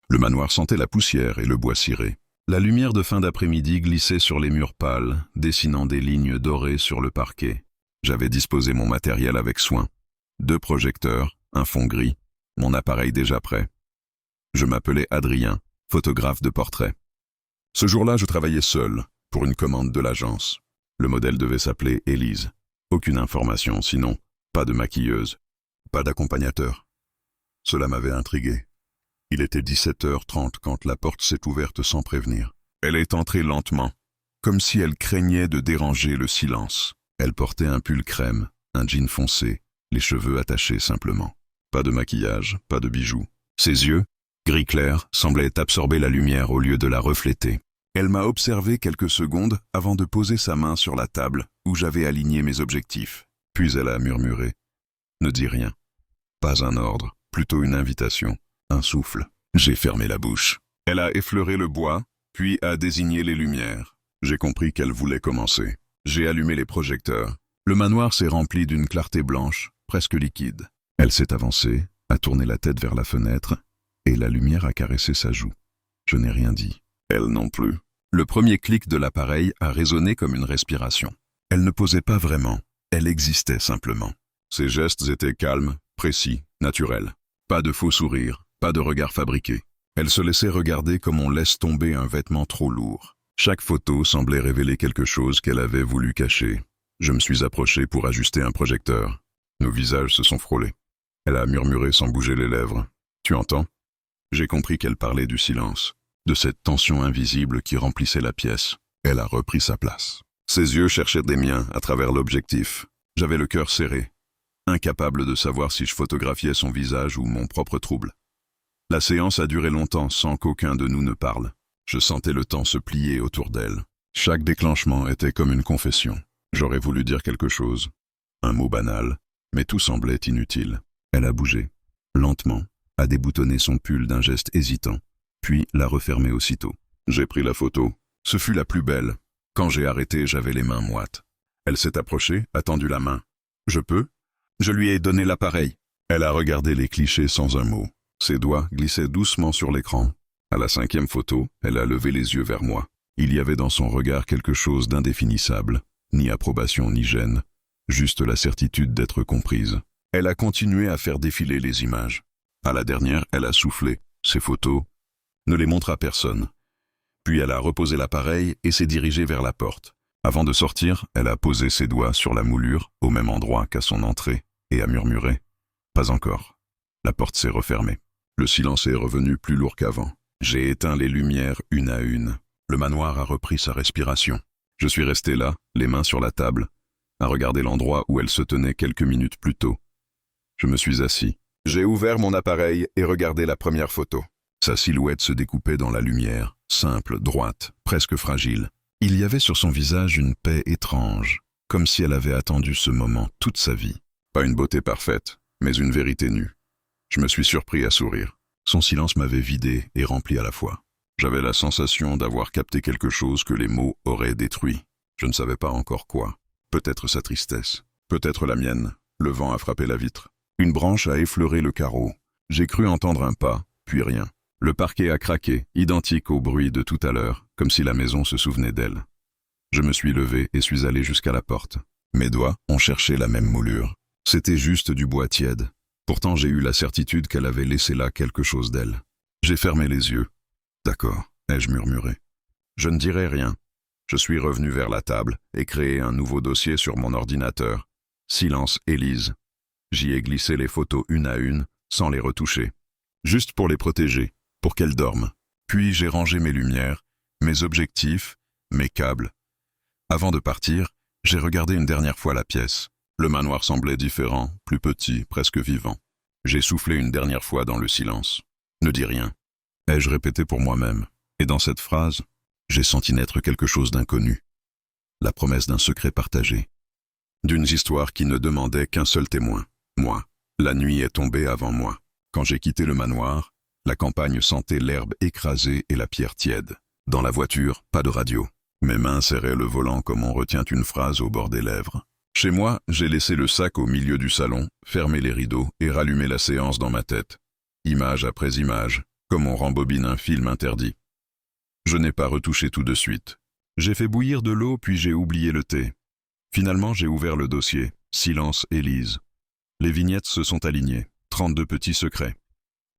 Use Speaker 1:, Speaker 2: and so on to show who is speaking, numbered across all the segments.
Speaker 1: Le manoir sentait la poussière et le bois ciré. La lumière de fin d'après-midi glissait sur les murs pâles, dessinant des lignes dorées sur le parquet. J'avais disposé mon matériel avec soin. 2 projecteurs, un fond gris, mon appareil déjà prêt. Je m'appelais Adrien, photographe de portrait. Ce jour-là, je travaillais seul, pour une commande de l'agence. Le modèle devait s'appeler Élise. Aucune information, sinon, pas de maquilleuse, pas d'accompagnateur. Cela m'avait intrigué. Il était 17h30 quand la porte s'est ouverte sans prévenir. Elle est entrée lentement, comme si elle craignait de déranger le silence. Elle portait un pull crème, un jean foncé, les cheveux attachés simplement. Pas de maquillage, pas de bijoux. Ses yeux, gris clair, semblaient absorber la lumière au lieu de la refléter. Elle m'a observé quelques secondes avant de poser sa main sur la table où j'avais aligné mes objectifs. Puis elle a murmuré « Ne dis rien ». Pas un ordre, plutôt une invitation. Un souffle. J'ai fermé la bouche. Elle a effleuré le bois, puis a désigné les lumières. J'ai compris qu'elle voulait commencer. J'ai allumé les projecteurs. Le manoir s'est rempli d'une clarté blanche, presque liquide. Elle s'est avancée, a tourné la tête vers la fenêtre, et la lumière a caressé sa joue. Je n'ai rien dit. Elle non plus. Le premier clic de l'appareil a résonné comme une respiration. Elle ne posait pas vraiment. Elle existait simplement. Ses gestes étaient calmes, précis, naturels. Pas de faux sourires. Pas de regard fabriqué. Elle se laissait regarder comme on laisse tomber un vêtement trop lourd. Chaque photo semblait révéler quelque chose qu'elle avait voulu cacher. Je me suis approché pour ajuster un projecteur. Nos visages se sont frôlés. Elle a murmuré sans bouger les lèvres. « Tu entends ?» J'ai compris qu'elle parlait du silence, de cette tension invisible qui remplissait la pièce. Elle a repris sa place. Ses yeux cherchaient des miens à travers l'objectif. J'avais le cœur serré, incapable de savoir si je photographiais son visage ou mon propre trouble. La séance a duré longtemps sans qu'aucun de nous ne parle. Je sentais le temps se plier autour d'elle. Chaque déclenchement était comme une confession. J'aurais voulu dire quelque chose, un mot banal, mais tout semblait inutile. Elle a bougé, lentement, a déboutonné son pull d'un geste hésitant, puis l'a refermé aussitôt. J'ai pris la photo. Ce fut la plus belle. Quand j'ai arrêté, j'avais les mains moites. Elle s'est approchée, a tendu la main. « Je peux ?» Je lui ai donné l'appareil. Elle a regardé les clichés sans un mot. Ses doigts glissaient doucement sur l'écran. À la 5e photo, elle a levé les yeux vers moi. Il y avait dans son regard quelque chose d'indéfinissable, ni approbation ni gêne, juste la certitude d'être comprise. Elle a continué à faire défiler les images. À la dernière, elle a soufflé. Ces photos, ne les montre à personne. Puis elle a reposé l'appareil et s'est dirigée vers la porte. Avant de sortir, elle a posé ses doigts sur la moulure, au même endroit qu'à son entrée, et a murmuré « Pas encore ». La porte s'est refermée. Le silence est revenu plus lourd qu'avant. J'ai éteint les lumières une à une. Le manoir a repris sa respiration. Je suis resté là, les mains sur la table, à regarder l'endroit où elle se tenait quelques minutes plus tôt. Je me suis assis. J'ai ouvert mon appareil et regardé la première photo. Sa silhouette se découpait dans la lumière, simple, droite, presque fragile. Il y avait sur son visage une paix étrange, comme si elle avait attendu ce moment toute sa vie. Pas une beauté parfaite, mais une vérité nue. Je me suis surpris à sourire. Son silence m'avait vidé et rempli à la fois. J'avais la sensation d'avoir capté quelque chose que les mots auraient détruit. Je ne savais pas encore quoi. Peut-être sa tristesse, peut-être la mienne. Le vent a frappé la vitre. Une branche a effleuré le carreau. J'ai cru entendre un pas, puis rien. Le parquet a craqué, identique au bruit de tout à l'heure, comme si la maison se souvenait d'elle. Je me suis levé et suis allé jusqu'à la porte. Mes doigts ont cherché la même moulure. C'était juste du bois tiède. Pourtant, j'ai eu la certitude qu'elle avait laissé là quelque chose d'elle. J'ai fermé les yeux. « D'accord », ai-je murmuré. Je ne dirai rien. Je suis revenu vers la table et créé un nouveau dossier sur mon ordinateur. Silence Élise. J'y ai glissé les photos une à une, sans les retoucher. Juste pour les protéger, pour qu'elles dorment. Puis j'ai rangé mes lumières, mes objectifs, mes câbles. Avant de partir, j'ai regardé une dernière fois la pièce. Le manoir semblait différent, plus petit, presque vivant. J'ai soufflé une dernière fois dans le silence. « Ne dis rien », ai-je répété pour moi-même. Et dans cette phrase, j'ai senti naître quelque chose d'inconnu. La promesse d'un secret partagé. D'une histoire qui ne demandait qu'un seul témoin. Moi. La nuit est tombée avant moi. Quand j'ai quitté le manoir, la campagne sentait l'herbe écrasée et la pierre tiède. Dans la voiture, pas de radio. Mes mains serraient le volant comme on retient une phrase au bord des lèvres. Chez moi, j'ai laissé le sac au milieu du salon, fermé les rideaux et rallumé la séance dans ma tête. Image après image, comme on rembobine un film interdit. Je n'ai pas retouché tout de suite. J'ai fait bouillir de l'eau puis j'ai oublié le thé. Finalement, j'ai ouvert le dossier. Silence, Élise. Les vignettes se sont alignées. 32 petits secrets.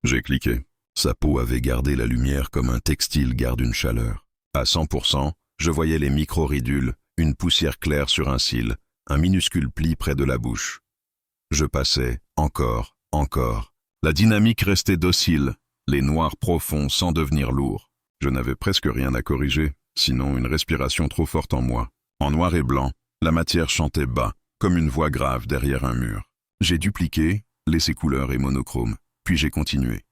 Speaker 1: J'ai cliqué. Sa peau avait gardé la lumière comme un textile garde une chaleur. À 100%, je voyais les micro-ridules, une poussière claire sur un cil, un minuscule pli près de la bouche. Je passais, encore. La dynamique restait docile, les noirs profonds sans devenir lourds. Je n'avais presque rien à corriger, sinon une respiration trop forte en moi. En noir et blanc, la matière chantait bas, comme une voix grave derrière un mur. J'ai dupliqué, laissé couleur et monochrome, puis j'ai continué.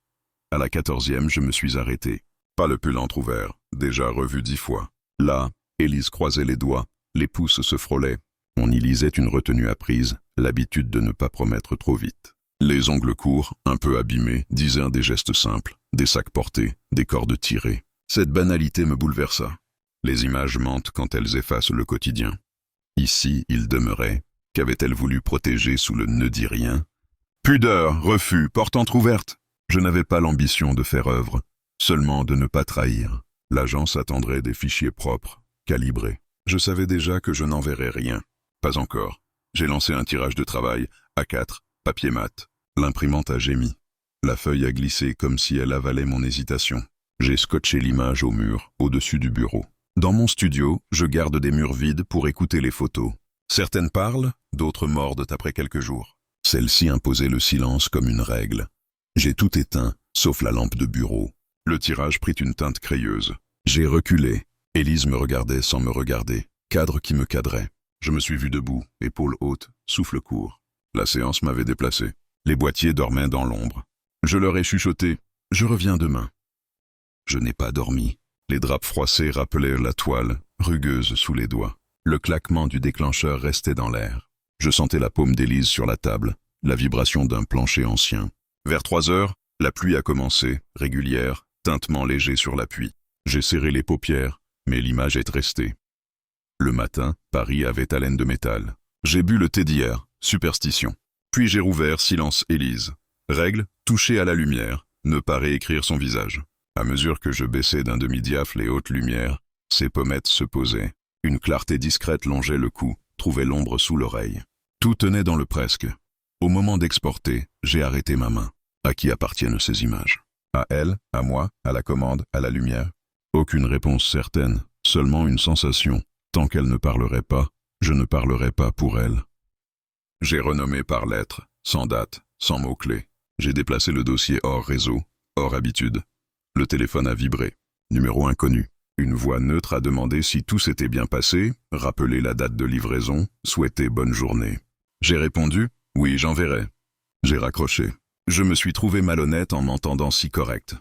Speaker 1: À la 14e, je me suis arrêté. Pas le pull entrouvert, déjà revu 10 fois. Là, Élise croisait les doigts, les pouces se frôlaient. On y lisait une retenue apprise, l'habitude de ne pas promettre trop vite. Les ongles courts, un peu abîmés, disaient des gestes simples, des sacs portés, des cordes tirées. Cette banalité me bouleversa. Les images mentent quand elles effacent le quotidien. Ici, il demeurait. Qu'avait-elle voulu protéger sous le ne dis rien? Pudeur, refus, porte entr'ouverte. Je n'avais pas l'ambition de faire œuvre, seulement de ne pas trahir. L'agence attendrait des fichiers propres, calibrés. Je savais déjà que je n'enverrais rien. Pas encore. J'ai lancé un tirage de travail, A4, papier mat. L'imprimante a gémi. La feuille a glissé comme si elle avalait mon hésitation. J'ai scotché l'image au mur, au-dessus du bureau. Dans mon studio, je garde des murs vides pour écouter les photos. Certaines parlent, d'autres mordent après quelques jours. Celle-ci imposait le silence comme une règle. J'ai tout éteint, sauf la lampe de bureau. Le tirage prit une teinte crayeuse. J'ai reculé. Élise me regardait sans me regarder. Cadre qui me cadrait. Je me suis vu debout, épaules hautes, souffle court. La séance m'avait déplacé. Les boîtiers dormaient dans l'ombre. Je leur ai chuchoté « Je reviens demain ». Je n'ai pas dormi. Les draps froissés rappelaient la toile, rugueuse sous les doigts. Le claquement du déclencheur restait dans l'air. Je sentais la paume d'Élise sur la table, la vibration d'un plancher ancien. Vers 3 heures, la pluie a commencé, régulière, tintement léger sur l'appui. J'ai serré les paupières, mais l'image est restée. Le matin, Paris avait haleine de métal. J'ai bu le thé d'hier, superstition. Puis j'ai rouvert silence Élise. Règle, toucher à la lumière, ne pas réécrire son visage. À mesure que je baissais d'un demi-diaphle les hautes lumières, ses pommettes se posaient. Une clarté discrète longeait le cou, trouvait l'ombre sous l'oreille. Tout tenait dans le presque. Au moment d'exporter, j'ai arrêté ma main. À qui appartiennent ces images? À elle, à moi, à la commande, à la lumière? Aucune réponse certaine, seulement une sensation. Tant qu'elle ne parlerait pas, je ne parlerai pas pour elle. J'ai renommé par lettres, sans date, sans mots-clés. J'ai déplacé le dossier hors réseau, hors habitude. Le téléphone a vibré. Numéro inconnu. Une voix neutre a demandé si tout s'était bien passé, rappelé la date de livraison, souhaité bonne journée. J'ai répondu « Oui, j'enverrai ». J'ai raccroché. Je me suis trouvé malhonnête en m'entendant si correct.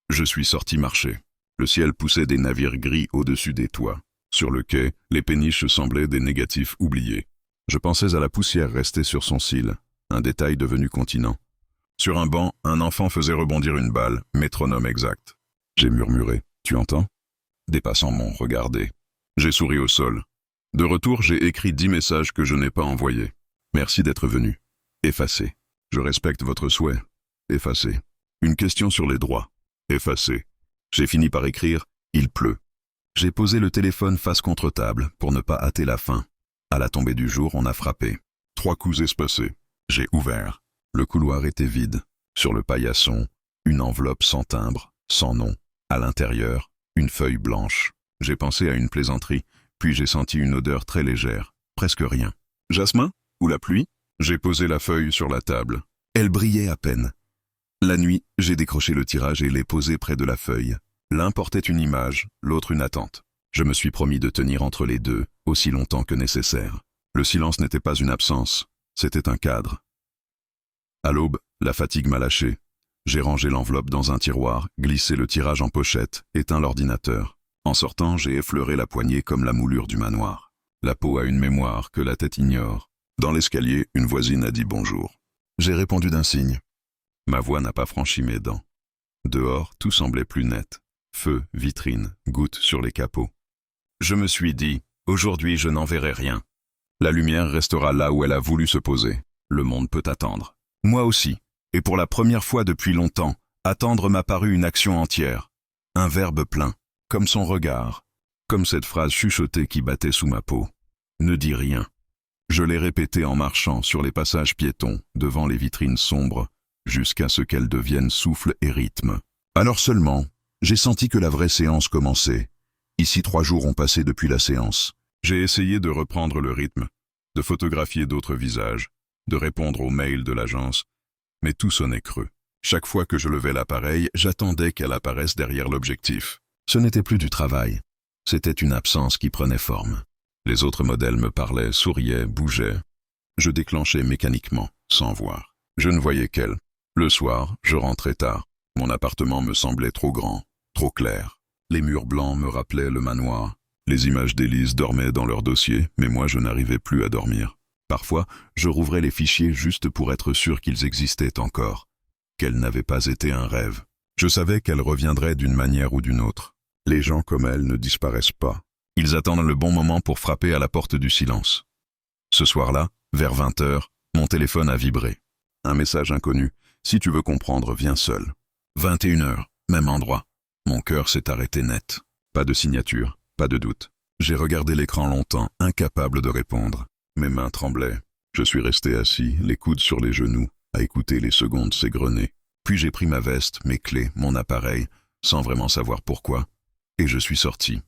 Speaker 1: Je suis sorti marcher. Le ciel poussait des navires gris au-dessus des toits. Sur le quai, les péniches semblaient des négatifs oubliés. Je pensais à la poussière restée sur son cil, un détail devenu continent. Sur un banc, un enfant faisait rebondir une balle, métronome exact. J'ai murmuré « Tu entends ?» Des passants m'ont regardé. J'ai souri au sol. De retour, j'ai écrit 10 messages que je n'ai pas envoyés. Merci d'être venu. Effacé. Je respecte votre souhait. Effacé. Une question sur les droits. Effacé. J'ai fini par écrire « Il pleut ». J'ai posé le téléphone face contre table pour ne pas hâter la fin. À la tombée du jour, on a frappé. 3 coups espacés. J'ai ouvert. Le couloir était vide. Sur le paillasson, une enveloppe sans timbre, sans nom. À l'intérieur, une feuille blanche. J'ai pensé à une plaisanterie, puis j'ai senti une odeur très légère, presque rien. Jasmin? Ou la pluie? J'ai posé la feuille sur la table. Elle brillait à peine. La nuit, j'ai décroché le tirage et l'ai posé près de la feuille. L'un portait une image, l'autre une attente. Je me suis promis de tenir entre les deux, aussi longtemps que nécessaire. Le silence n'était pas une absence, c'était un cadre. À l'aube, la fatigue m'a lâché. J'ai rangé l'enveloppe dans un tiroir, glissé le tirage en pochette, éteint l'ordinateur. En sortant, j'ai effleuré la poignée comme la moulure du manoir. La peau a une mémoire que la tête ignore. Dans l'escalier, une voisine a dit bonjour. J'ai répondu d'un signe. Ma voix n'a pas franchi mes dents. Dehors, tout semblait plus net. Feu, vitrine, gouttes sur les capots. Je me suis dit, aujourd'hui je n'enverrai rien. La lumière restera là où elle a voulu se poser. Le monde peut attendre. Moi aussi. Et pour la première fois depuis longtemps, Attendre m'a paru une action entière, un verbe plein, comme son regard, comme cette phrase chuchotée qui battait sous ma peau. Ne dis rien. Je l'ai répétée en marchant sur les passages piétons, devant les vitrines sombres, jusqu'à ce qu'elles deviennent souffle et rythme. Alors seulement, j'ai senti que la vraie séance commençait. Ici 3 jours ont passé depuis la séance. J'ai essayé de reprendre le rythme, de photographier d'autres visages, de répondre aux mails de l'agence, mais tout sonnait creux. Chaque fois que je levais l'appareil, j'attendais qu'elle apparaisse derrière l'objectif. Ce n'était plus du travail, c'était une absence qui prenait forme. Les autres modèles me parlaient, souriaient, bougeaient. Je déclenchais mécaniquement, sans voir. Je ne voyais qu'elle. Le soir, je rentrais tard. Mon appartement me semblait trop grand, trop clair. Les murs blancs me rappelaient le manoir. Les images d'Élise dormaient dans leur dossier, mais moi je n'arrivais plus à dormir. Parfois, je rouvrais les fichiers juste pour être sûr qu'ils existaient encore, qu'elle n'avait pas été un rêve. Je savais qu'elle reviendrait d'une manière ou d'une autre. Les gens comme elle ne disparaissent pas. Ils attendent le bon moment pour frapper à la porte du silence. Ce soir-là, vers 20h, mon téléphone a vibré. Un message inconnu. Si tu veux comprendre, viens seul. 21h, même endroit. Mon cœur s'est arrêté net. Pas de signature, pas de doute. J'ai regardé l'écran longtemps, incapable de répondre. Mes mains tremblaient. Je suis resté assis, les coudes sur les genoux, à écouter les secondes s'égrener. Puis j'ai pris ma veste, mes clés, mon appareil, sans vraiment savoir pourquoi, et je suis sorti.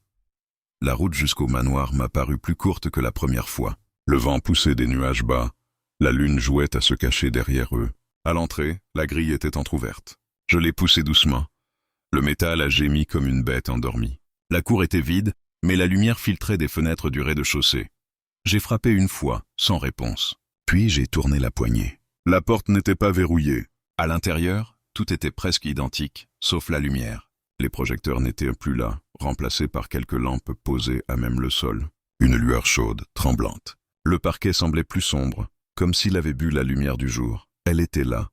Speaker 1: La route jusqu'au manoir m'a paru plus courte que la première fois. Le vent poussait des nuages bas. La lune jouait à se cacher derrière eux. À l'entrée, la grille était entr'ouverte. Je l'ai poussée doucement. Le métal a gémi comme une bête endormie. La cour était vide, mais la lumière filtrait des fenêtres du rez-de-chaussée. J'ai frappé une fois, sans réponse. Puis j'ai tourné la poignée. La porte n'était pas verrouillée. À l'intérieur, tout était presque identique, sauf la lumière. Les projecteurs n'étaient plus là, remplacés par quelques lampes posées à même le sol. Une lueur chaude, tremblante. Le parquet semblait plus sombre, comme s'il avait bu la lumière du jour. Elle était là,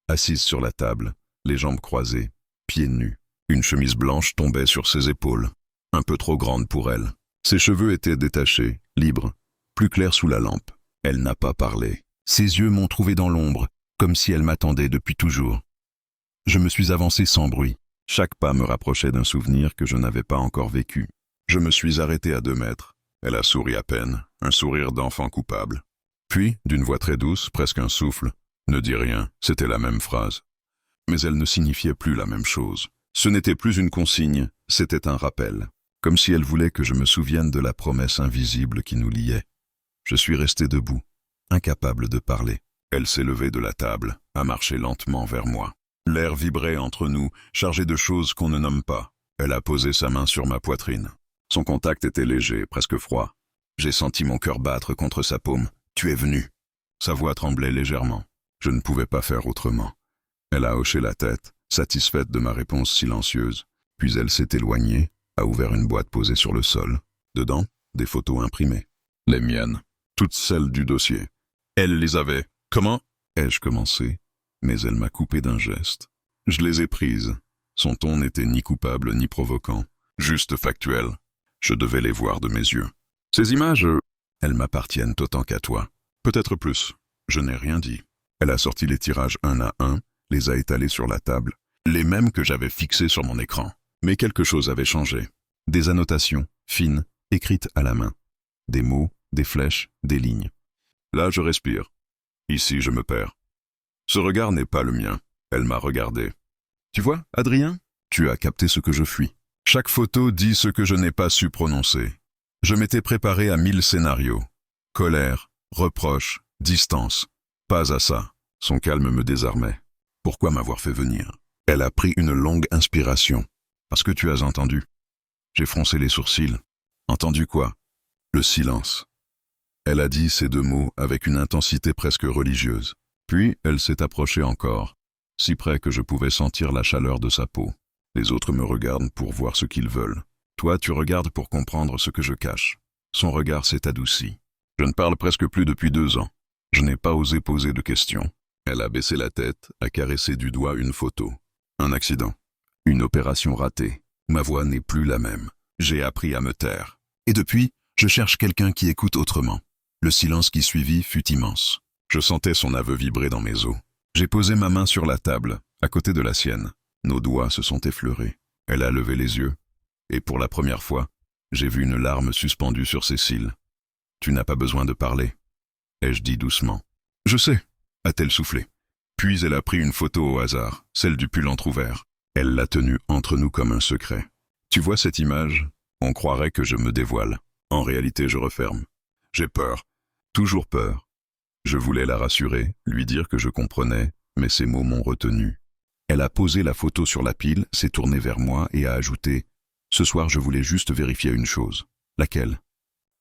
Speaker 1: assise sur la table, les jambes croisées, pieds nus. Une chemise blanche tombait sur ses épaules, un peu trop grande pour elle. Ses cheveux étaient détachés, libres, plus clairs sous la lampe. Elle n'a pas parlé. Ses yeux m'ont trouvé dans l'ombre, comme si elle m'attendait depuis toujours. Je me suis avancé sans bruit. Chaque pas me rapprochait d'un souvenir que je n'avais pas encore vécu. Je me suis arrêté à 2 mètres. Elle a souri à peine, un sourire d'enfant coupable. Puis, d'une voix très douce, presque un souffle, « Ne dis rien », c'était la même phrase. Mais elle ne signifiait plus la même chose. Ce n'était plus une consigne, c'était un rappel. Comme si elle voulait que je me souvienne de la promesse invisible qui nous liait. Je suis resté debout, incapable de parler. Elle s'est levée de la table, a marché lentement vers moi. L'air vibrait entre nous, chargé de choses qu'on ne nomme pas. Elle a posé sa main sur ma poitrine. Son contact était léger, presque froid. J'ai senti mon cœur battre contre sa paume. « Tu es venu !» Sa voix tremblait légèrement. Je ne pouvais pas faire autrement. Elle a hoché la tête, satisfaite de ma réponse silencieuse. Puis elle s'est éloignée, a ouvert une boîte posée sur le sol. Dedans, des photos imprimées. Les miennes. Toutes celles du dossier. Elle les avait. Comment ai-je commencé? Mais elle m'a coupé d'un geste. Je les ai prises. Son ton n'était ni coupable ni provoquant, juste factuel. Je devais les voir de mes yeux. Ces images, elles m'appartiennent autant qu'à toi. Peut-être plus. Je n'ai rien dit. Elle a sorti les tirages un à un, les a étalés sur la table, les mêmes que j'avais fixés sur mon écran. Mais quelque chose avait changé. Des annotations, fines, écrites à la main. Des mots, des flèches, des lignes. Là, je respire. Ici, je me perds. Ce regard n'est pas le mien. Elle m'a regardé. Tu vois, Adrien, tu as capté ce que je fuis. Chaque photo dit ce que je n'ai pas su prononcer. Je m'étais préparé à 1000 scénarios. Colère, reproche, distance. Pas à ça. Son calme me désarmait. Pourquoi m'avoir fait venir? Elle a pris une longue inspiration. Parce que tu as entendu. J'ai froncé les sourcils. Entendu quoi? Le silence. Elle a dit ces 2 mots avec une intensité presque religieuse. Puis elle s'est approchée encore, si près que je pouvais sentir la chaleur de sa peau. Les autres me regardent pour voir ce qu'ils veulent. Toi, tu regardes pour comprendre ce que je cache. Son regard s'est adouci. Je ne parle presque plus depuis 2 ans. Je n'ai pas osé poser de questions. Elle a baissé la tête, a caressé du doigt une photo. Un accident. Une opération ratée. Ma voix n'est plus la même. J'ai appris à me taire. Et depuis, je cherche quelqu'un qui écoute autrement. Le silence qui suivit fut immense. Je sentais son aveu vibrer dans mes os. J'ai posé ma main sur la table, à côté de la sienne. Nos doigts se sont effleurés. Elle a levé les yeux, et pour la première fois, j'ai vu une larme suspendue sur ses cils. « Tu n'as pas besoin de parler, » ai-je dit doucement. « Je sais, » a-t-elle soufflé. Puis elle a pris une photo au hasard, celle du pull entrouvert. Elle l'a tenue entre nous comme un secret. Tu vois cette image? On croirait que je me dévoile. En réalité, je referme. J'ai peur. Toujours peur. Je voulais la rassurer, lui dire que je comprenais, mais ces mots m'ont retenu. Elle a posé la photo sur la pile, s'est tournée vers moi et a ajouté « Ce soir, je voulais juste vérifier une chose. » Laquelle?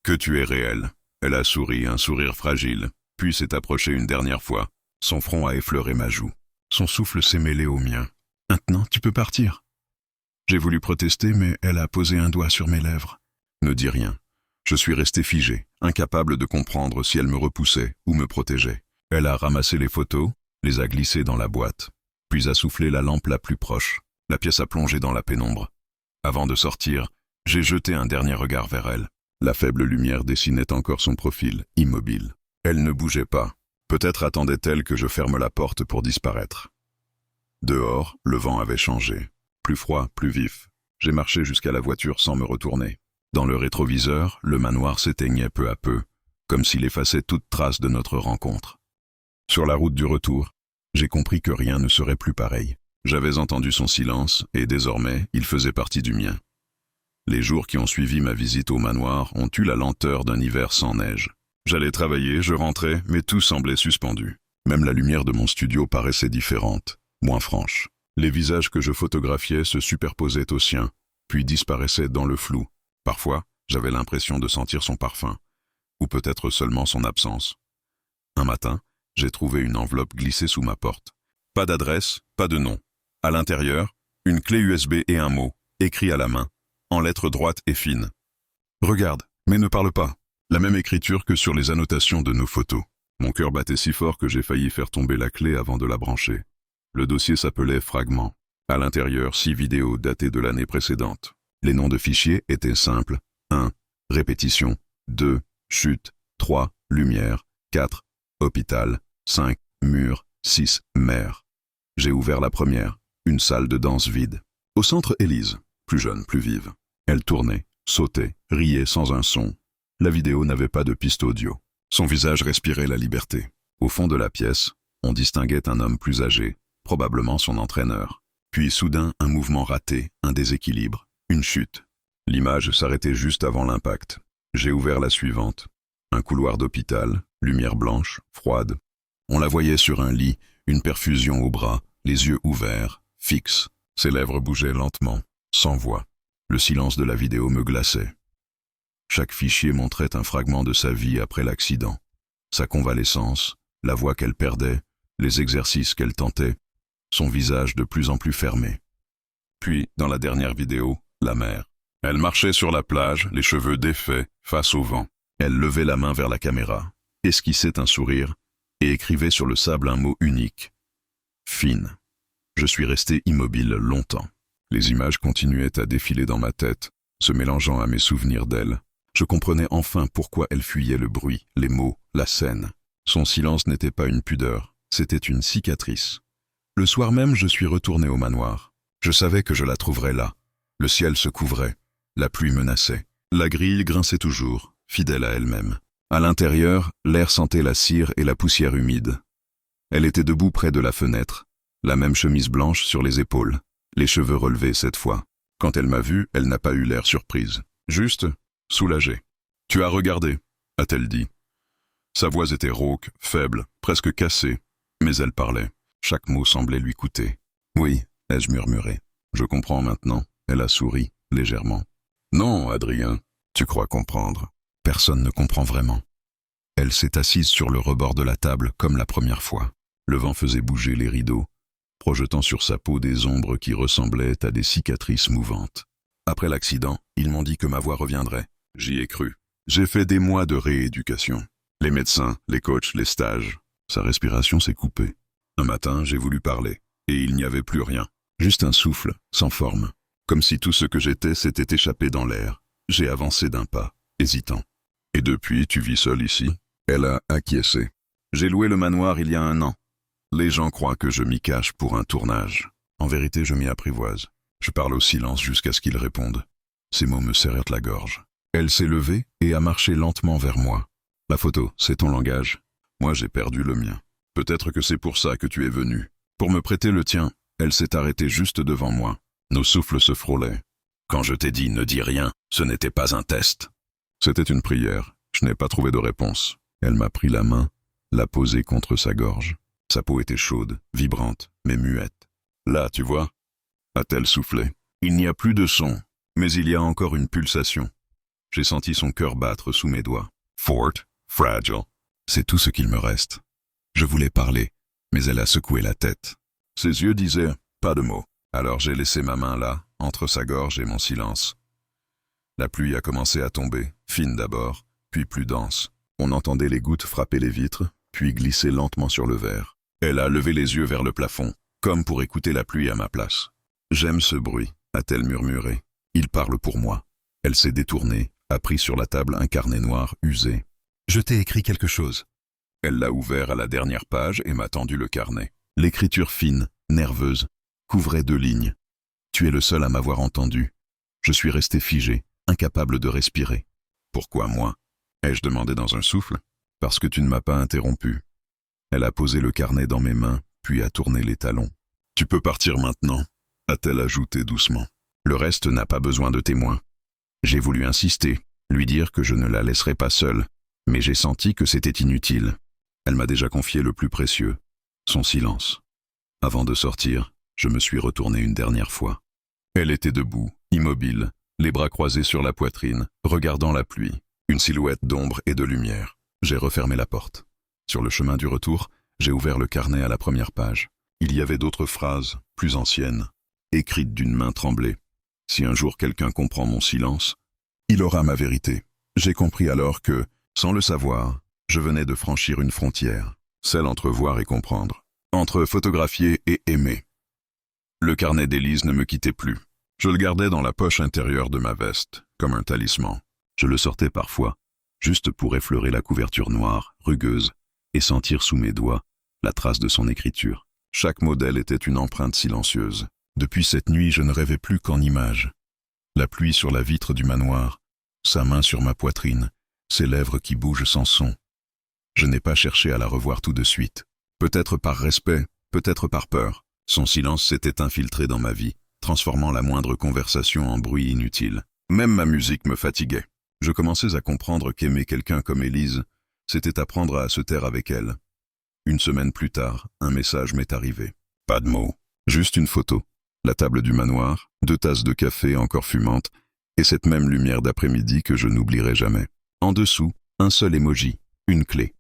Speaker 1: Que tu es réel. Elle a souri, un sourire fragile, puis s'est approchée une dernière fois. Son front a effleuré ma joue. Son souffle s'est mêlé au mien. « Maintenant, tu peux partir. » J'ai voulu protester, mais elle a posé un doigt sur mes lèvres. Ne dis rien. Je suis resté figé, incapable de comprendre si elle me repoussait ou me protégeait. Elle a ramassé les photos, les a glissées dans la boîte, puis a soufflé la lampe la plus proche. La pièce a plongé dans la pénombre. Avant de sortir, j'ai jeté un dernier regard vers elle. La faible lumière dessinait encore son profil, immobile. Elle ne bougeait pas. Peut-être attendait-elle que je ferme la porte pour disparaître. Dehors, le vent avait changé. Plus froid, plus vif. J'ai marché jusqu'à la voiture sans me retourner. Dans le rétroviseur, le manoir s'éteignait peu à peu, comme s'il effaçait toute trace de notre rencontre. Sur la route du retour, j'ai compris que rien ne serait plus pareil. J'avais entendu son silence, et désormais, il faisait partie du mien. Les jours qui ont suivi ma visite au manoir ont eu la lenteur d'un hiver sans neige. J'allais travailler, je rentrais, mais tout semblait suspendu. Même la lumière de mon studio paraissait différente, moins franche. Les visages que je photographiais se superposaient aux siens, puis disparaissaient dans le flou. Parfois, j'avais l'impression de sentir son parfum, ou peut-être seulement son absence. Un matin, j'ai trouvé une enveloppe glissée sous ma porte. Pas d'adresse, pas de nom. À l'intérieur, une clé USB et un mot, écrit à la main, en lettres droites et fines. Regarde, mais ne parle pas. La même écriture que sur les annotations de nos photos. Mon cœur battait si fort que j'ai failli faire tomber la clé avant de la brancher. Le dossier s'appelait Fragments. À l'intérieur, 6 vidéos datées de l'année précédente. Les noms de fichiers étaient simples. 1. Répétition. 2. Chute. 3. Lumière. 4. Hôpital. 5. Mur. 6. Mer. J'ai ouvert la première. Une salle de danse vide. Au centre, Élise. Plus jeune, plus vive. Elle tournait, sautait, riait sans un son. La vidéo n'avait pas de piste audio. Son visage respirait la liberté. Au fond de la pièce, on distinguait un homme plus âgé, probablement son entraîneur. Puis soudain, un mouvement raté, un déséquilibre, une chute. L'image s'arrêtait juste avant l'impact. J'ai ouvert la suivante. Un couloir d'hôpital, lumière blanche, froide. On la voyait sur un lit, une perfusion au bras, les yeux ouverts, fixes. Ses lèvres bougeaient lentement, sans voix. Le silence de la vidéo me glaçait. Chaque fichier montrait un fragment de sa vie après l'accident. Sa convalescence, la voix qu'elle perdait, les exercices qu'elle tentait, son visage de plus en plus fermé. Puis, dans la dernière vidéo, la mer. Elle marchait sur la plage, les cheveux défaits, face au vent. Elle levait la main vers la caméra, esquissait un sourire et écrivait sur le sable un mot unique. Fine. Je suis resté immobile longtemps. Les images continuaient à défiler dans ma tête, se mélangeant à mes souvenirs d'elle. Je comprenais enfin pourquoi elle fuyait le bruit, les mots, la scène. Son silence n'était pas une pudeur, c'était une cicatrice. Le soir même, je suis retourné au manoir. Je savais que je la trouverais là. Le ciel se couvrait, la pluie menaçait. La grille grinçait toujours, fidèle à elle-même. À l'intérieur, l'air sentait la cire et la poussière humide. Elle était debout près de la fenêtre, la même chemise blanche sur les épaules, les cheveux relevés cette fois. Quand elle m'a vu, elle n'a pas eu l'air surprise. Juste soulagée. « Tu as regardé ?» a-t-elle dit. Sa voix était rauque, faible, presque cassée, mais elle parlait. Chaque mot semblait lui coûter. « Oui », ai-je murmuré. « Je comprends maintenant. » Elle a souri, légèrement. « Non, Adrien, tu crois comprendre. Personne ne comprend vraiment. » Elle s'est assise sur le rebord de la table comme la première fois. Le vent faisait bouger les rideaux, projetant sur sa peau des ombres qui ressemblaient à des cicatrices mouvantes. Après l'accident, ils m'ont dit que ma voix reviendrait. J'y ai cru. J'ai fait des mois de rééducation. Les médecins, les coachs, les stages. Sa respiration s'est coupée. Un matin, j'ai voulu parler, et il n'y avait plus rien. Juste un souffle, sans forme. Comme si tout ce que j'étais s'était échappé dans l'air. J'ai avancé d'un pas, hésitant. « Et depuis, tu vis seule ici ?» Elle a acquiescé. « J'ai loué le manoir il y a 1 an. Les gens croient que je m'y cache pour un tournage. En vérité, je m'y apprivoise. Je parle au silence jusqu'à ce qu'il réponde. Ces mots me serrèrent la gorge. Elle s'est levée et a marché lentement vers moi. La photo, c'est ton langage. Moi, j'ai perdu le mien. Peut-être que c'est pour ça que tu es venu. Pour me prêter le tien, elle s'est arrêtée juste devant moi. Nos souffles se frôlaient. Quand je t'ai dit ne dis rien, ce n'était pas un test. C'était une prière. Je n'ai pas trouvé de réponse. Elle m'a pris la main, l'a posée contre sa gorge. Sa peau était chaude, vibrante, mais muette. Là, tu vois, a-t-elle soufflé. Il n'y a plus de son, mais il y a encore une pulsation. J'ai senti son cœur battre sous mes doigts. Fort, fragile. C'est tout ce qu'il me reste. Je voulais parler, mais elle a secoué la tête. Ses yeux disaient « pas de mots ». Alors j'ai laissé ma main là, entre sa gorge et mon silence. La pluie a commencé à tomber, fine d'abord, puis plus dense. On entendait les gouttes frapper les vitres, puis glisser lentement sur le verre. Elle a levé les yeux vers le plafond, comme pour écouter la pluie à ma place. « J'aime ce bruit », a-t-elle murmuré. « Il parle pour moi ». Elle s'est détournée, a pris sur la table un carnet noir usé. « Je t'ai écrit quelque chose. » Elle l'a ouvert à la dernière page et m'a tendu le carnet. L'écriture fine, nerveuse, couvrait 2 lignes. « Tu es le seul à m'avoir entendu. » Je suis resté figé, incapable de respirer. « Pourquoi moi ?» ai-je demandé dans un souffle. « Parce que tu ne m'as pas interrompu. » Elle a posé le carnet dans mes mains, puis a tourné les talons. « Tu peux partir maintenant », a-t-elle ajouté doucement. « Le reste n'a pas besoin de témoins. » J'ai voulu insister, lui dire que je ne la laisserais pas seule, mais j'ai senti que c'était inutile. Elle m'a déjà confié le plus précieux, son silence. Avant de sortir, je me suis retourné une dernière fois. Elle était debout, immobile, les bras croisés sur la poitrine, regardant la pluie, une silhouette d'ombre et de lumière. J'ai refermé la porte. Sur le chemin du retour, j'ai ouvert le carnet à la première page. Il y avait d'autres phrases, plus anciennes, écrites d'une main tremblée. Si un jour quelqu'un comprend mon silence, il aura ma vérité. J'ai compris alors que, sans le savoir, je venais de franchir une frontière, celle entre voir et comprendre, entre photographier et aimer. Le carnet d'Élise ne me quittait plus. Je le gardais dans la poche intérieure de ma veste, comme un talisman. Je le sortais parfois, juste pour effleurer la couverture noire, rugueuse, et sentir sous mes doigts la trace de son écriture. Chaque modèle était une empreinte silencieuse. Depuis cette nuit, je ne rêvais plus qu'en images. La pluie sur la vitre du manoir, sa main sur ma poitrine, ses lèvres qui bougent sans son. Je n'ai pas cherché à la revoir tout de suite. Peut-être par respect, peut-être par peur. Son silence s'était infiltré dans ma vie, transformant la moindre conversation en bruit inutile. Même ma musique me fatiguait. Je commençais à comprendre qu'aimer quelqu'un comme Élise, c'était apprendre à se taire avec elle. Une semaine plus tard, un message m'est arrivé. Pas de mots, juste une photo. La table du manoir, 2 tasses de café encore fumantes, et cette même lumière d'après-midi que je n'oublierai jamais. En dessous, un seul emoji, une clé.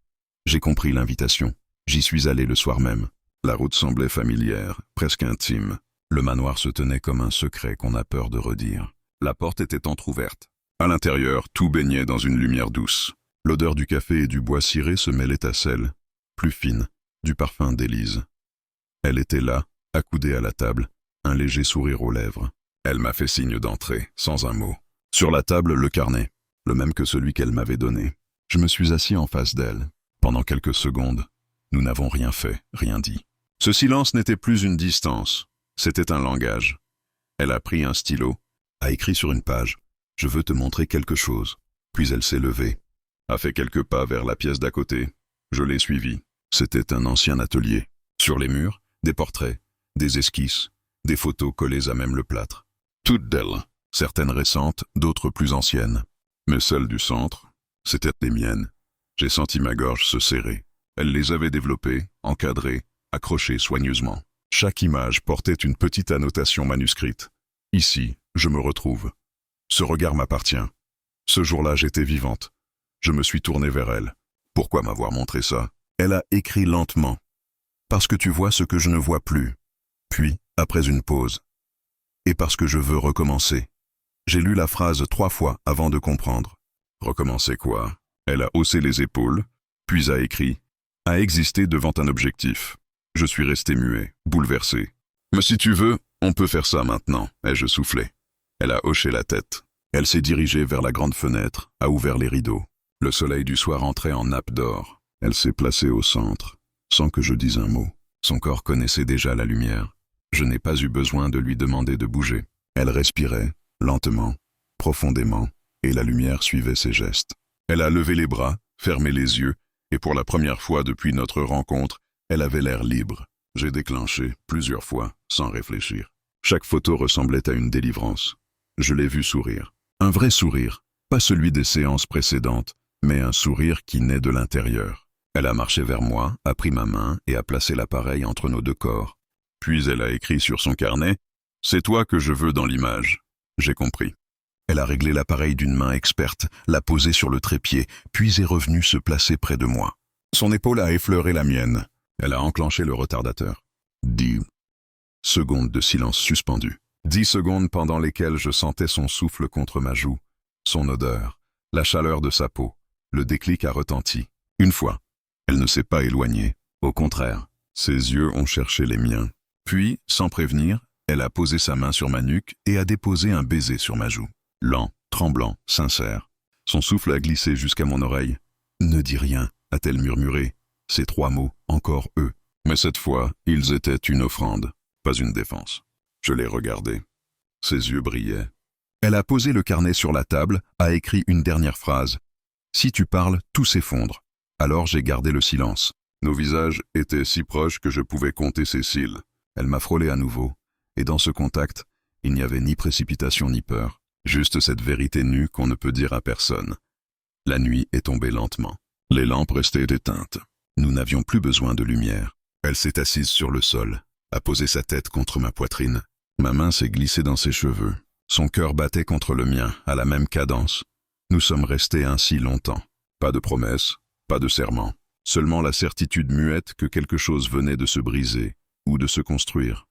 Speaker 1: J'ai compris l'invitation. J'y suis allé le soir même. La route semblait familière, presque intime. Le manoir se tenait comme un secret qu'on a peur de redire. La porte était entr'ouverte. À l'intérieur, tout baignait dans une lumière douce. L'odeur du café et du bois ciré se mêlait à celle, plus fine, du parfum d'Élise. Elle était là, accoudée à la table, un léger sourire aux lèvres. Elle m'a fait signe d'entrer, sans un mot. Sur la table, le carnet, le même que celui qu'elle m'avait donné. Je me suis assis en face d'elle. Pendant quelques secondes, nous n'avons rien fait, rien dit. Ce silence n'était plus une distance, c'était un langage. Elle a pris un stylo, a écrit sur une page « Je veux te montrer quelque chose ». Puis elle s'est levée, a fait quelques pas vers la pièce d'à côté. Je l'ai suivie. C'était un ancien atelier. Sur les murs, des portraits, des esquisses, des photos collées à même le plâtre. Toutes d'elles, certaines récentes, d'autres plus anciennes. Mais celles du centre, c'étaient les miennes. J'ai senti ma gorge se serrer. Elle les avait développées, encadrées, accrochées soigneusement. Chaque image portait une petite annotation manuscrite. Ici, je me retrouve. Ce regard m'appartient. Ce jour-là, j'étais vivante. Je me suis tourné vers elle. Pourquoi m'avoir montré ça? Elle a écrit lentement. Parce que tu vois ce que je ne vois plus. Puis, après une pause. Et parce que je veux recommencer. J'ai lu la phrase 3 fois avant de comprendre. Recommencer quoi? Elle a haussé les épaules, puis a écrit, a existé devant un objectif. Je suis resté muet, bouleversé. Mais si tu veux, on peut faire ça maintenant, ai-je soufflé. Elle a hoché la tête. Elle s'est dirigée vers la grande fenêtre, a ouvert les rideaux. Le soleil du soir entrait en nappe d'or. Elle s'est placée au centre, sans que je dise un mot. Son corps connaissait déjà la lumière. Je n'ai pas eu besoin de lui demander de bouger. Elle respirait, lentement, profondément, et la lumière suivait ses gestes. Elle a levé les bras, fermé les yeux, et pour la première fois depuis notre rencontre, elle avait l'air libre. J'ai déclenché, plusieurs fois, sans réfléchir. Chaque photo ressemblait à une délivrance. Je l'ai vue sourire. Un vrai sourire, pas celui des séances précédentes, mais un sourire qui naît de l'intérieur. Elle a marché vers moi, a pris ma main et a placé l'appareil entre nos deux corps. Puis elle a écrit sur son carnet « C'est toi que je veux dans l'image ». J'ai compris. Elle a réglé l'appareil d'une main experte, l'a posé sur le trépied, puis est revenue se placer près de moi. Son épaule a effleuré la mienne. Elle a enclenché le retardateur. 10 secondes de silence suspendu. 10 secondes pendant lesquelles je sentais son souffle contre ma joue, son odeur, la chaleur de sa peau. Le déclic a retenti. Une fois, elle ne s'est pas éloignée. Au contraire, ses yeux ont cherché les miens. Puis, sans prévenir, elle a posé sa main sur ma nuque et a déposé un baiser sur ma joue. Lent, tremblant, sincère. Son souffle a glissé jusqu'à mon oreille. « Ne dis rien », a-t-elle murmuré. Ces 3 mots, encore eux. Mais cette fois, ils étaient une offrande, pas une défense. Je l'ai regardée. Ses yeux brillaient. Elle a posé le carnet sur la table, a écrit une dernière phrase. « Si tu parles, tout s'effondre. » Alors j'ai gardé le silence. Nos visages étaient si proches que je pouvais compter ses cils. Elle m'a frôlé à nouveau, et dans ce contact, il n'y avait ni précipitation ni peur, juste cette vérité nue qu'on ne peut dire à personne. La nuit est tombée lentement. Les lampes restaient éteintes. Nous n'avions plus besoin de lumière. Elle s'est assise sur le sol, a posé sa tête contre ma poitrine. Ma main s'est glissée dans ses cheveux. Son cœur battait contre le mien, à la même cadence. Nous sommes restés ainsi longtemps. Pas de promesses, pas de serment. Seulement la certitude muette que quelque chose venait de se briser ou de se construire.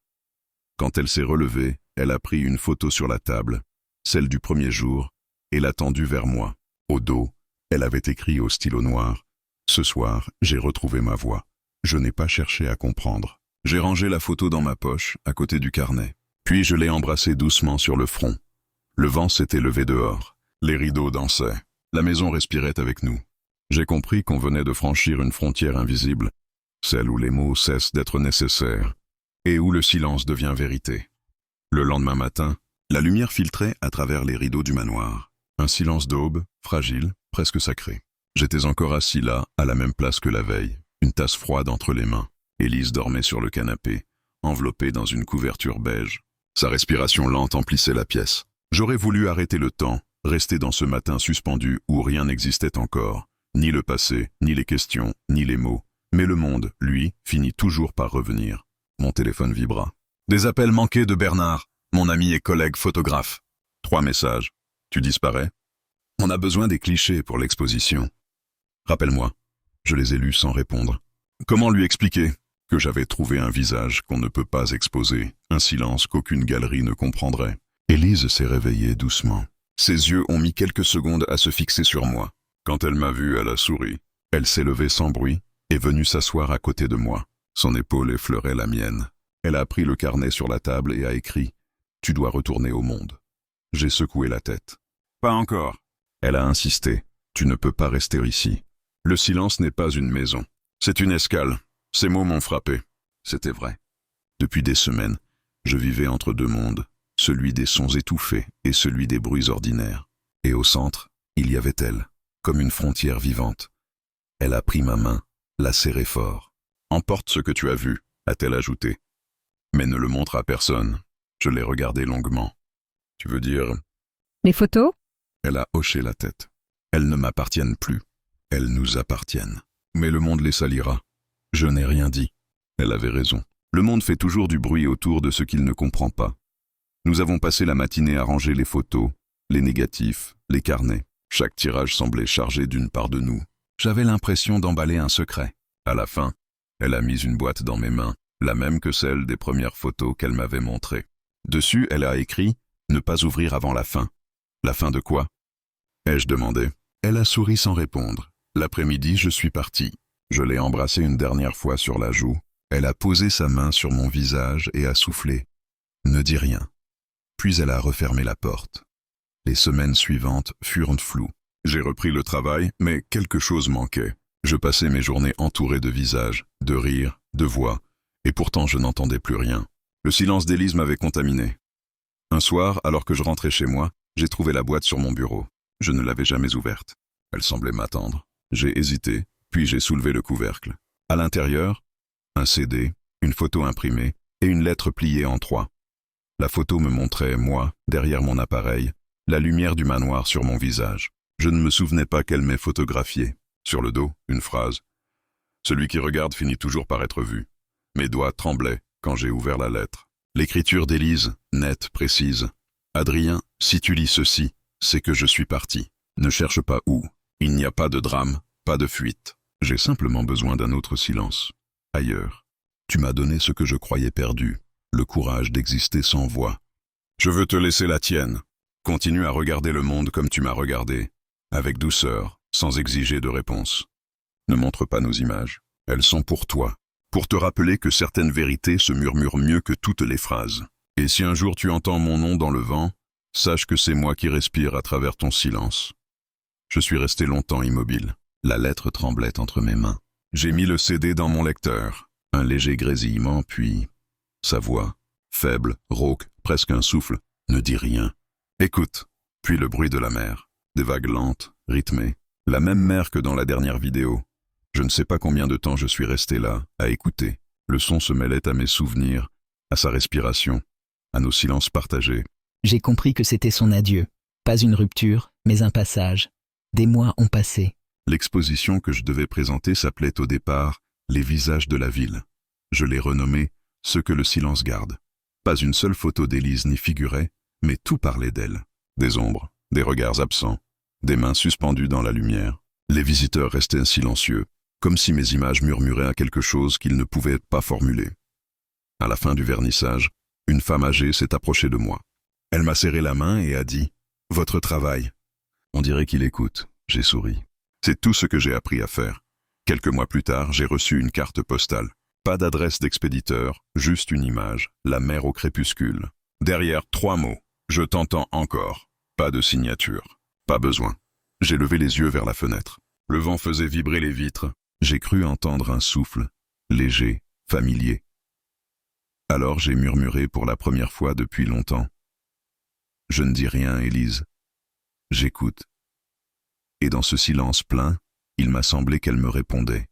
Speaker 1: Quand elle s'est relevée, elle a pris une photo sur la table, celle du premier jour, et l'a tendue vers moi. Au dos, elle avait écrit au stylo noir. Ce soir, j'ai retrouvé ma voix. Je n'ai pas cherché à comprendre. J'ai rangé la photo dans ma poche, à côté du carnet. Puis je l'ai embrassée doucement sur le front. Le vent s'était levé dehors. Les rideaux dansaient. La maison respirait avec nous. J'ai compris qu'on venait de franchir une frontière invisible, celle où les mots cessent d'être nécessaires, et où le silence devient vérité. Le lendemain matin, la lumière filtrait à travers les rideaux du manoir. Un silence d'aube, fragile, presque sacré. J'étais encore assis là, à la même place que la veille, une tasse froide entre les mains. Élise dormait sur le canapé, enveloppée dans une couverture beige. Sa respiration lente emplissait la pièce. J'aurais voulu arrêter le temps, rester dans ce matin suspendu où rien n'existait encore. Ni le passé, ni les questions, ni les mots. Mais le monde, lui, finit toujours par revenir. Mon téléphone vibra. Des appels manqués de Bernard, mon ami et collègue photographe. 3 messages. Tu disparais? On a besoin des clichés pour l'exposition. Rappelle-moi. Je les ai lus sans répondre. Comment lui expliquer que j'avais trouvé un visage qu'on ne peut pas exposer, un silence qu'aucune galerie ne comprendrait? Élise s'est réveillée doucement. Ses yeux ont mis quelques secondes à se fixer sur moi. Quand elle m'a vu, elle a souri. Elle s'est levée sans bruit, est venue s'asseoir à côté de moi. Son épaule effleurait la mienne. Elle a pris le carnet sur la table et a écrit « Tu dois retourner au monde ». J'ai secoué la tête. « Pas encore ». Elle a insisté « Tu ne peux pas rester ici. Le silence n'est pas une maison. C'est une escale. » Ces mots m'ont frappé. C'était vrai. Depuis des semaines, je vivais entre 2 mondes, celui des sons étouffés et celui des bruits ordinaires. Et au centre, il y avait elle, comme une frontière vivante. Elle a pris ma main, l'a serrée fort. « Emporte ce que tu as vu », a-t-elle ajouté. « Mais ne le montre à personne. » Je l'ai regardé longuement. « Tu veux dire… »
Speaker 2: Les photos?
Speaker 1: Elle a hoché la tête. « Elles ne m'appartiennent plus. Elles nous appartiennent. Mais le monde les salira. » Je n'ai rien dit. Elle avait raison. Le monde fait toujours du bruit autour de ce qu'il ne comprend pas. Nous avons passé la matinée à ranger les photos, les négatifs, les carnets. Chaque tirage semblait chargé d'une part de nous. J'avais l'impression d'emballer un secret. À la fin, elle a mis une boîte dans mes mains, la même que celle des premières photos qu'elle m'avait montrées. Dessus, elle a écrit « Ne pas ouvrir avant la fin ». La fin de quoi? Ai-je demandé. Elle a souri sans répondre. L'après-midi, je suis parti. Je l'ai embrassée une dernière fois sur la joue. Elle a posé sa main sur mon visage et a soufflé. « Ne dis rien ». Puis elle a refermé la porte. Les semaines suivantes furent floues. J'ai repris le travail, mais quelque chose manquait. Je passais mes journées entouré de visages, de rires, de voix, et pourtant je n'entendais plus rien. Le silence d'Élise m'avait contaminé. Un soir, alors que je rentrais chez moi, j'ai trouvé la boîte sur mon bureau. Je ne l'avais jamais ouverte. Elle semblait m'attendre. J'ai hésité, puis j'ai soulevé le couvercle. À l'intérieur, un CD, une photo imprimée et une lettre pliée en 3. La photo me montrait, moi, derrière mon appareil, la lumière du manoir sur mon visage. Je ne me souvenais pas qu'elle m'ait photographié. Sur le dos, une phrase. Celui qui regarde finit toujours par être vu. Mes doigts tremblaient quand j'ai ouvert la lettre. L'écriture d'Élise, nette, précise. Adrien, si tu lis ceci, c'est que je suis parti. Ne cherche pas où. Il n'y a pas de drame, pas de fuite. J'ai simplement besoin d'un autre silence. Ailleurs. Tu m'as donné ce que je croyais perdu, le courage d'exister sans voix. Je veux te laisser la tienne. Continue à regarder le monde comme tu m'as regardé, avec douceur, sans exiger de réponse. Ne montre pas nos images. Elles sont pour toi, pour te rappeler que certaines vérités se murmurent mieux que toutes les phrases. Et si un jour tu entends mon nom dans le vent, sache que c'est moi qui respire à travers ton silence. Je suis resté longtemps immobile. La lettre tremblait entre mes mains. J'ai mis le CD dans mon lecteur. Un léger grésillement, puis sa voix, faible, rauque, presque un souffle, ne dit rien. Écoute, puis le bruit de la mer, des vagues lentes, rythmées, la même mer que dans la dernière vidéo. Je ne sais pas combien de temps je suis resté là, à écouter. Le son se mêlait à mes souvenirs, à sa respiration, à nos silences partagés.
Speaker 2: J'ai compris que c'était son adieu. Pas une rupture, mais un passage. Des mois ont passé.
Speaker 1: L'exposition que je devais présenter s'appelait au départ « Les visages de la ville ». Je l'ai renommée « Ce que le silence garde ». Pas une seule photo d'Élise n'y figurait, mais tout parlait d'elle. Des ombres, des regards absents, des mains suspendues dans la lumière. Les visiteurs restaient silencieux, comme si mes images murmuraient à quelque chose qu'ils ne pouvaient pas formuler. À la fin du vernissage, une femme âgée s'est approchée de moi. Elle m'a serré la main et a dit « Votre travail ». On dirait qu'il écoute. J'ai souri. C'est tout ce que j'ai appris à faire. Quelques mois plus tard, j'ai reçu une carte postale. Pas d'adresse d'expéditeur, juste une image, la mer au crépuscule. Derrière 3 mots. Je t'entends encore. Pas de signature. Pas besoin. J'ai levé les yeux vers la fenêtre. Le vent faisait vibrer les vitres. J'ai cru entendre un souffle, léger, familier. Alors j'ai murmuré pour la première fois depuis longtemps. Je ne dis rien, Élise. J'écoute. Et dans ce silence plein, il m'a semblé qu'elle me répondait.